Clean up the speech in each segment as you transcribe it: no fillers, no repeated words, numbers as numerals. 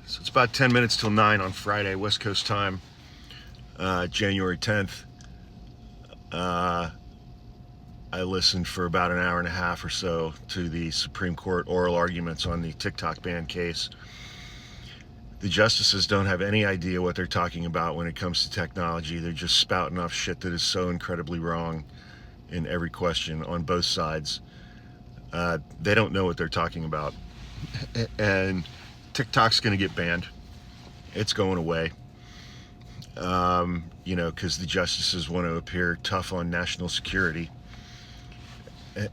So it's about 10 minutes till 9 on Friday, West Coast time, January 10th. I listened for about an hour and a half or so to the Supreme Court oral arguments on the TikTok ban case. The justices don't have any idea what they're talking about when it comes to technology. They're just spouting off shit that is so incredibly wrong in every question on both sides. They don't know what they're talking about. And TikTok's going to get banned. It's going away. Because the justices want to appear tough on national security.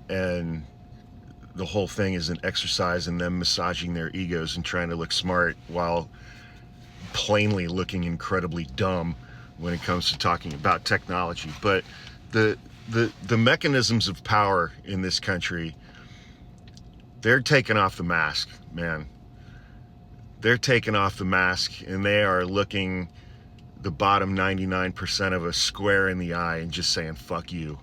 And the whole thing is an exercise in them massaging their egos and trying to look smart while plainly looking incredibly dumb when it comes to talking about technology. But the mechanisms of power in this country, they're taking off the mask, man. They're taking off the mask, and they are looking the bottom 99% of us square in the eye and just saying, fuck you.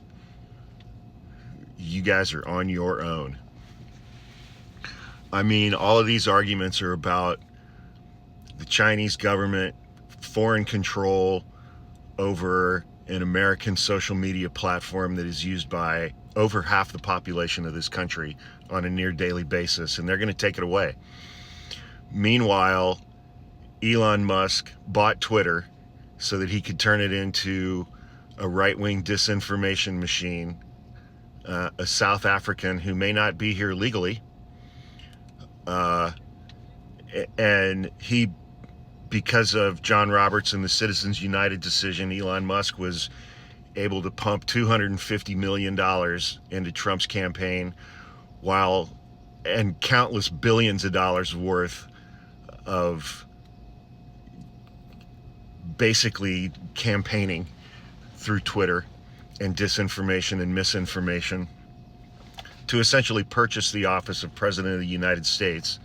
You guys are on your own. I mean, all of these arguments are about the Chinese government, foreign control over an American social media platform that is used by over half the population of this country on a near daily basis, and they're going to take it away. Meanwhile, Elon Musk bought Twitter so that he could turn it into a right-wing disinformation machine, a South African who may not be here legally, and he, because of John Roberts and the Citizens United decision, Elon Musk was able to pump $250 million into Trump's campaign, and countless billions of dollars worth of basically campaigning through Twitter and disinformation and misinformation to essentially purchase the office of President of the United States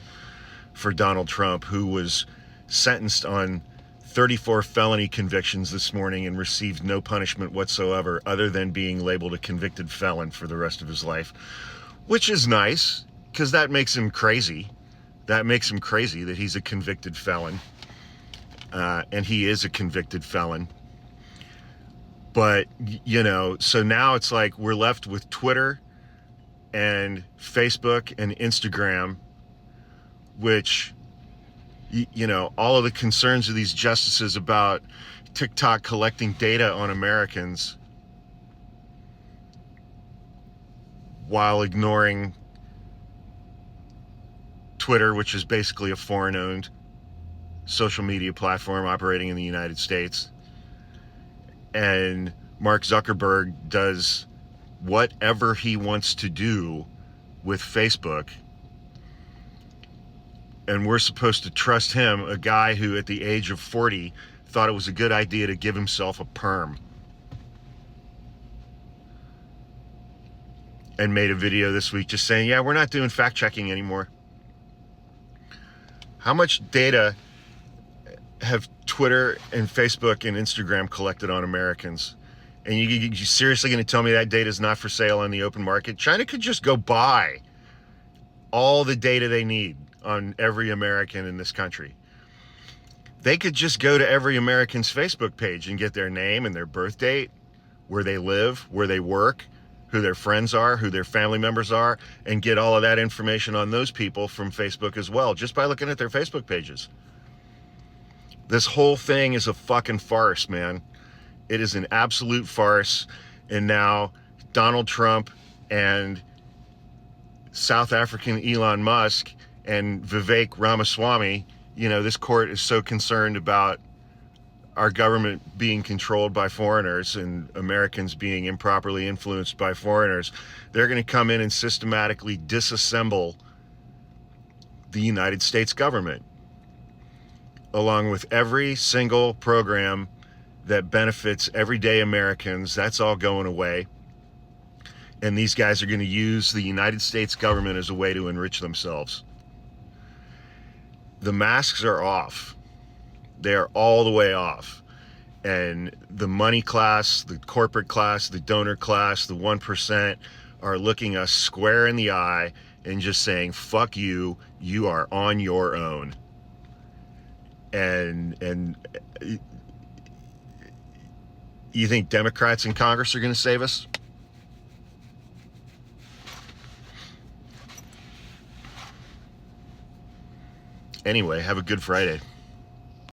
for Donald Trump, who was sentenced on 34 felony convictions this morning and received no punishment whatsoever other than being labeled a convicted felon for the rest of his life, which is nice because that makes him crazy. That makes him crazy that he's a convicted felon. And he is a convicted felon. But, so now it's like we're left with Twitter and Facebook and Instagram, which, all of the concerns of these justices about TikTok collecting data on Americans while ignoring Twitter, which is basically a foreign-owned social media platform operating in the United States. And Mark Zuckerberg does whatever he wants to do with Facebook. And we're supposed to trust him, a guy who at the age of 40 thought it was a good idea to give himself a perm. And made a video this week just saying, yeah, we're not doing fact checking anymore. How much data have Twitter and Facebook and Instagram collected on Americans? And you seriously going to tell me that data is not for sale on the open market? China could just go buy all the data they need on every American in this country. They could just go to every American's Facebook page and get their name and their birth date, where they live, where they work, who their friends are, who their family members are, and get all of that information on those people from Facebook as well, just by looking at their Facebook pages. This whole thing is a fucking farce, man. It is an absolute farce. And now Donald Trump and South African Elon Musk and Vivek Ramaswamy, this court is so concerned about our government being controlled by foreigners and Americans being improperly influenced by foreigners. They're going to come in and systematically disassemble the United States government, along with every single program that benefits everyday Americans. That's all going away. And these guys are going to use the United States government as a way to enrich themselves. The masks are off. They are all the way off. And the money class, the corporate class, the donor class, the 1% are looking us square in the eye and just saying, fuck you, you are on your own. And you think Democrats in Congress are going to save us? Anyway, have a good Friday.